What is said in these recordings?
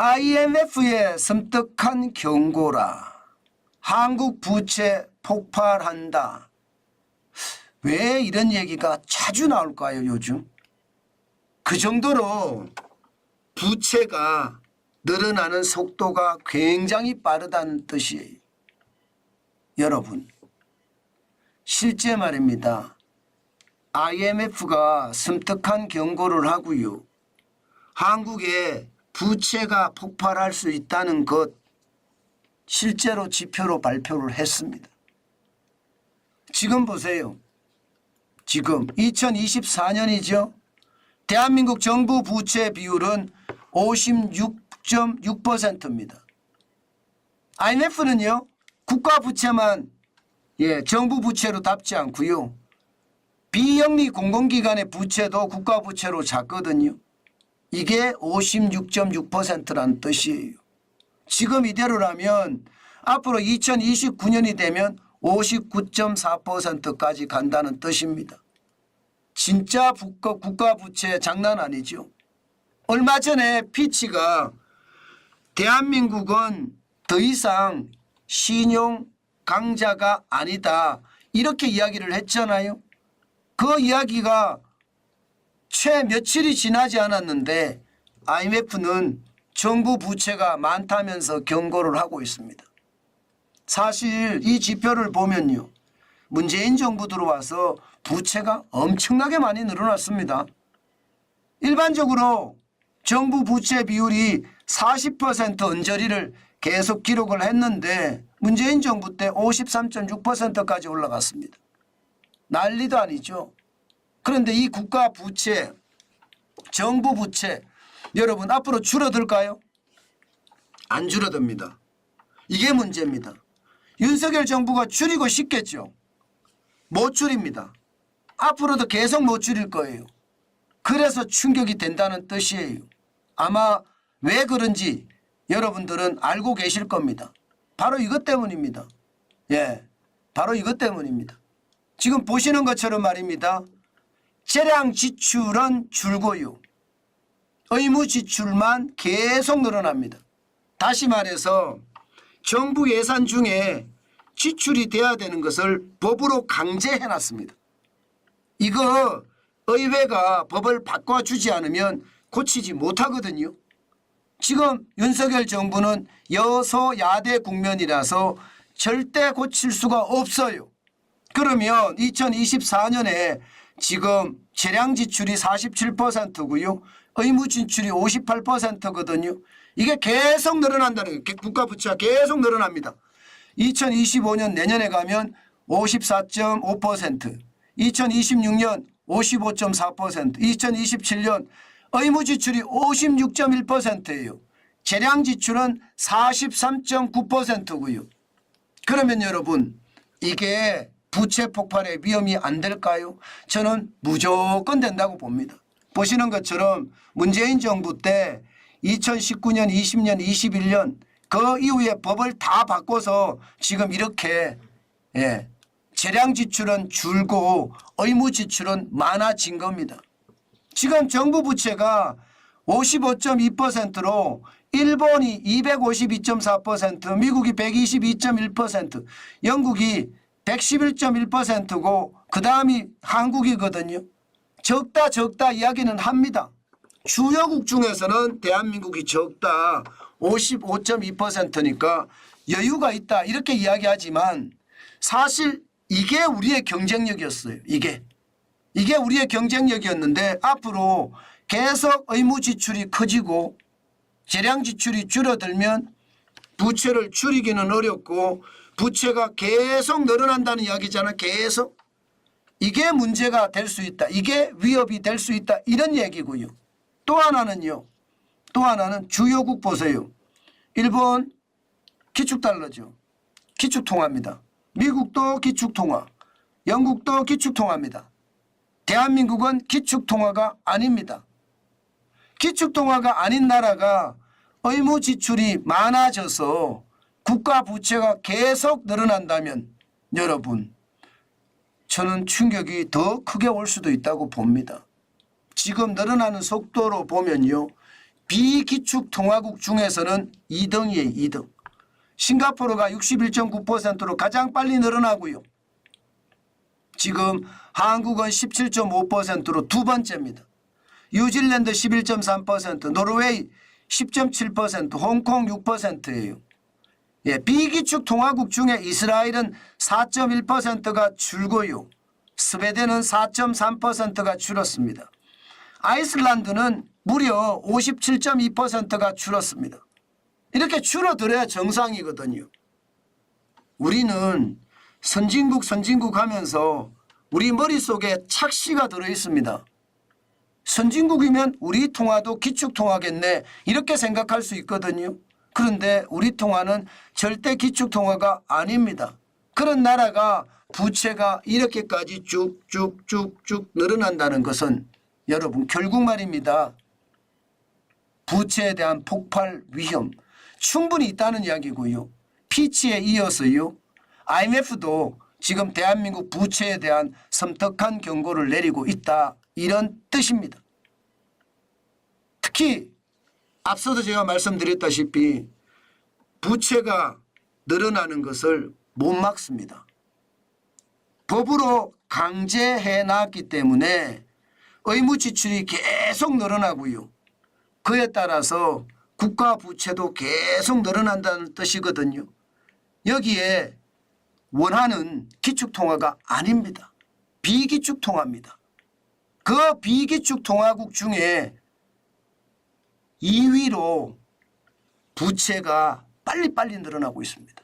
IMF의 섬뜩한 경고라. 한국 부채 폭발한다. 왜 이런 얘기가 자주 나올까요, 요즘? 그 정도로 부채가 늘어나는 속도가 굉장히 빠르다는 뜻이에요. 여러분, 실제 말입니다. IMF가 섬뜩한 경고를 하고요. 한국에 부채가 폭발할 수 있다는 것 실제로 지표로 발표를 했습니다. 지금 보세요. 지금 2024년이죠. 대한민국 정부 부채 비율은 56.6%입니다. IMF는요. 국가 부채만 정부 부채로 답지 않고요. 비영리 공공기관의 부채도 국가 부채로 잡거든요. 이게 56.6%라는 뜻이에요. 지금 이대로라면 앞으로 2029년이 되면 59.4%까지 간다는 뜻입니다. 진짜 국가 부채 장난 아니죠. 얼마 전에 피치가 대한민국은 더 이상 신용 강자가 아니다 이렇게 이야기를 했잖아요. 그 이야기가 채 며칠이 지나지 않았는데 IMF는 정부 부채가 많다면서 경고를 하고 있습니다. 사실 이 지표를 보면요. 문재인 정부 들어와서 부채가 엄청나게 많이 늘어났습니다. 일반적으로 정부 부채 비율이 40% 언저리를 계속 기록을 했는데 문재인 정부 때 53.6%까지 올라갔습니다. 난리도 아니죠. 그런데 이 국가 부채, 정부 부채 여러분 앞으로 줄어들까요? 안 줄어듭니다. 이게 문제입니다. 윤석열 정부가 줄이고 싶겠죠. 못 줄입니다. 앞으로도 계속 못 줄일 거예요. 그래서 충격이 된다는 뜻이에요. 아마 왜 그런지 여러분들은 알고 계실 겁니다. 바로 이것 때문입니다. 바로 이것 때문입니다. 지금 보시는 것처럼 말입니다. 재량 지출은 줄고요. 의무 지출만 계속 늘어납니다. 다시 말해서 정부 예산 중에 지출이 돼야 되는 것을 법으로 강제해놨습니다. 이거 의회가 법을 바꿔주지 않으면 고치지 못하거든요. 지금 윤석열 정부는 여소야대 국면이라서 절대 고칠 수가 없어요. 그러면 2024년에 지금 재량 지출이 47%고요. 의무 지출이 58%거든요. 이게 계속 늘어난다는 거예요. 국가 부채가 계속 늘어납니다. 2025년 내년에 가면 54.5%, 2026년 55.4%, 2027년 의무 지출이 56.1%예요. 재량 지출은 43.9%고요. 그러면 여러분 이게 부채 폭발의 위험이 안 될까요? 저는 무조건 된다고 봅니다. 보시는 것처럼 문재인 정부 때 2019년, 20년, 21년 그 이후에 법을 다 바꿔서 지금 이렇게 재량 지출은 줄고 의무 지출은 많아진 겁니다. 지금 정부 부채가 55.2%로 일본이 252.4%, 미국이 122.1%, 영국이 111.1%고 그 다음이 한국이거든요. 적다 이야기는 합니다. 주요국 중에서는 대한민국이 적다 55.2%니까 여유가 있다 이렇게 이야기하지만 사실 이게 우리의 경쟁력이었어요. 이게 우리의 경쟁력이었는데 앞으로 계속 의무 지출이 커지고 재량 지출이 줄어들면 부채를 줄이기는 어렵고 부채가 계속 늘어난다는 이야기잖아요. 계속. 이게 문제가 될 수 있다. 이게 위협이 될 수 있다. 이런 얘기고요. 또 하나는요. 또 하나는 주요국 보세요. 일본 기축달러죠. 기축통화입니다. 미국도 기축통화. 영국도 기축통화입니다. 대한민국은 기축통화가 아닙니다. 기축통화가 아닌 나라가 의무 지출이 많아져서 국가 부채가 계속 늘어난다면 여러분 저는 충격이 더 크게 올 수도 있다고 봅니다. 지금 늘어나는 속도로 보면요. 비기축통화국 중에서는 2등이에요. 2등. 싱가포르가 61.9%로 가장 빨리 늘어나고요. 지금 한국은 17.5%로 두 번째입니다. 뉴질랜드 11.3%, 노르웨이 10.7%, 홍콩 6%예요. 예, 비기축 통화국 중에 이스라엘은 4.1%가 줄고요. 스웨덴은 4.3%가 줄었습니다. 아이슬란드는 무려 57.2%가 줄었습니다. 이렇게 줄어들어야 정상이거든요. 우리는 선진국 하면서 우리 머릿속에 착시가 들어있습니다. 선진국이면 우리 통화도 기축통화겠네 이렇게 생각할 수 있거든요. 그런데 우리 통화는 절대 기축통화가 아닙니다. 그런 나라가 부채가 이렇게까지 쭉쭉쭉쭉 늘어난다는 것은 여러분 결국 말입니다. 부채에 대한 폭발 위험 충분히 있다는 이야기고요. 피치에 이어서요. IMF도 지금 대한민국 부채에 대한 섬뜩한 경고를 내리고 있다. 이런 뜻입니다. 특히 앞서도 제가 말씀드렸다시피 부채가 늘어나는 것을 못 막습니다. 법으로 강제해 놨기 때문에 의무 지출이 계속 늘어나고요. 그에 따라서 국가 부채도 계속 늘어난다는 뜻이거든요. 여기에 원하는 기축통화가 아닙니다. 비기축통화입니다. 그 비기축통화국 중에 2위로 부채가 빨리빨리 늘어나고 있습니다.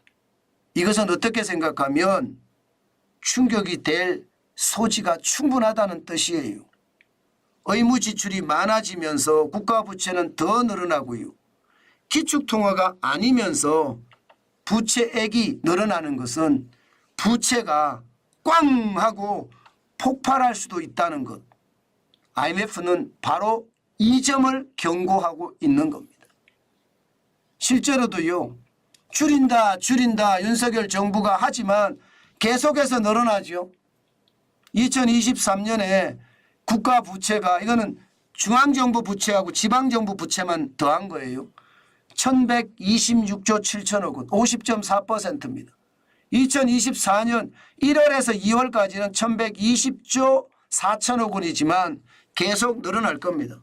이것은 어떻게 생각하면 충격이 될 소지가 충분하다는 뜻이에요. 의무 지출이 많아지면서 국가 부채는 더 늘어나고요. 기축통화가 아니면서 부채액이 늘어나는 것은 부채가 꽝 하고 폭발할 수도 있다는 것. IMF는 바로 이 점을 경고하고 있는 겁니다. 실제로도요. 줄인다 윤석열 정부가 하지만 계속해서 늘어나죠. 2023년에 국가 부채가 이거는 중앙정부 부채하고 지방정부 부채만 더한 거예요. 1126조 7천억 원 50.4%입니다. 2024년 1월에서 2월까지는 1120조 4천억 원이지만 계속 늘어날 겁니다.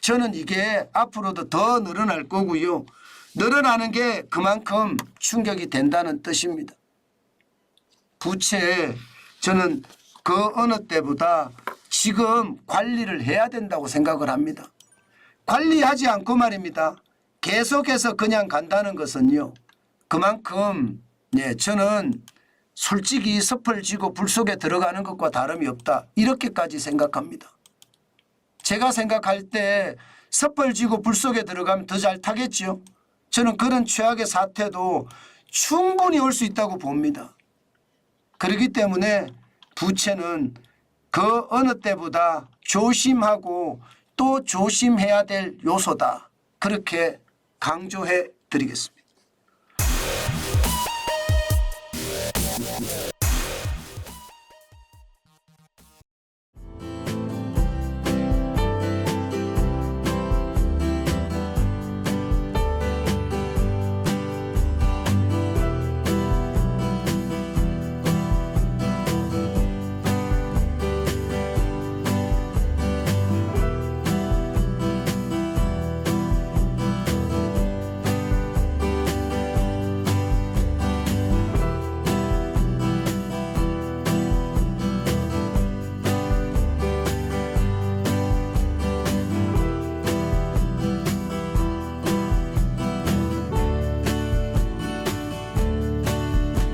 저는 이게 앞으로도 더 늘어날 거고요. 늘어나는 게 그만큼 충격이 된다는 뜻입니다. 부채 저는 그 어느 때보다 지금 관리를 해야 된다고 생각을 합니다. 관리하지 않고 말입니다. 계속해서 그냥 간다는 것은요. 그만큼 저는 솔직히 섭을 지고 불 속에 들어가는 것과 다름이 없다. 이렇게까지 생각합니다. 제가 생각할 때 섭을 지고 불 속에 들어가면 더 잘 타겠죠. 저는 그런 최악의 사태도 충분히 올 수 있다고 봅니다. 그렇기 때문에 부채는 그 어느 때보다 조심하고 또 조심해야 될 요소다. 그렇게 강조해 드리겠습니다.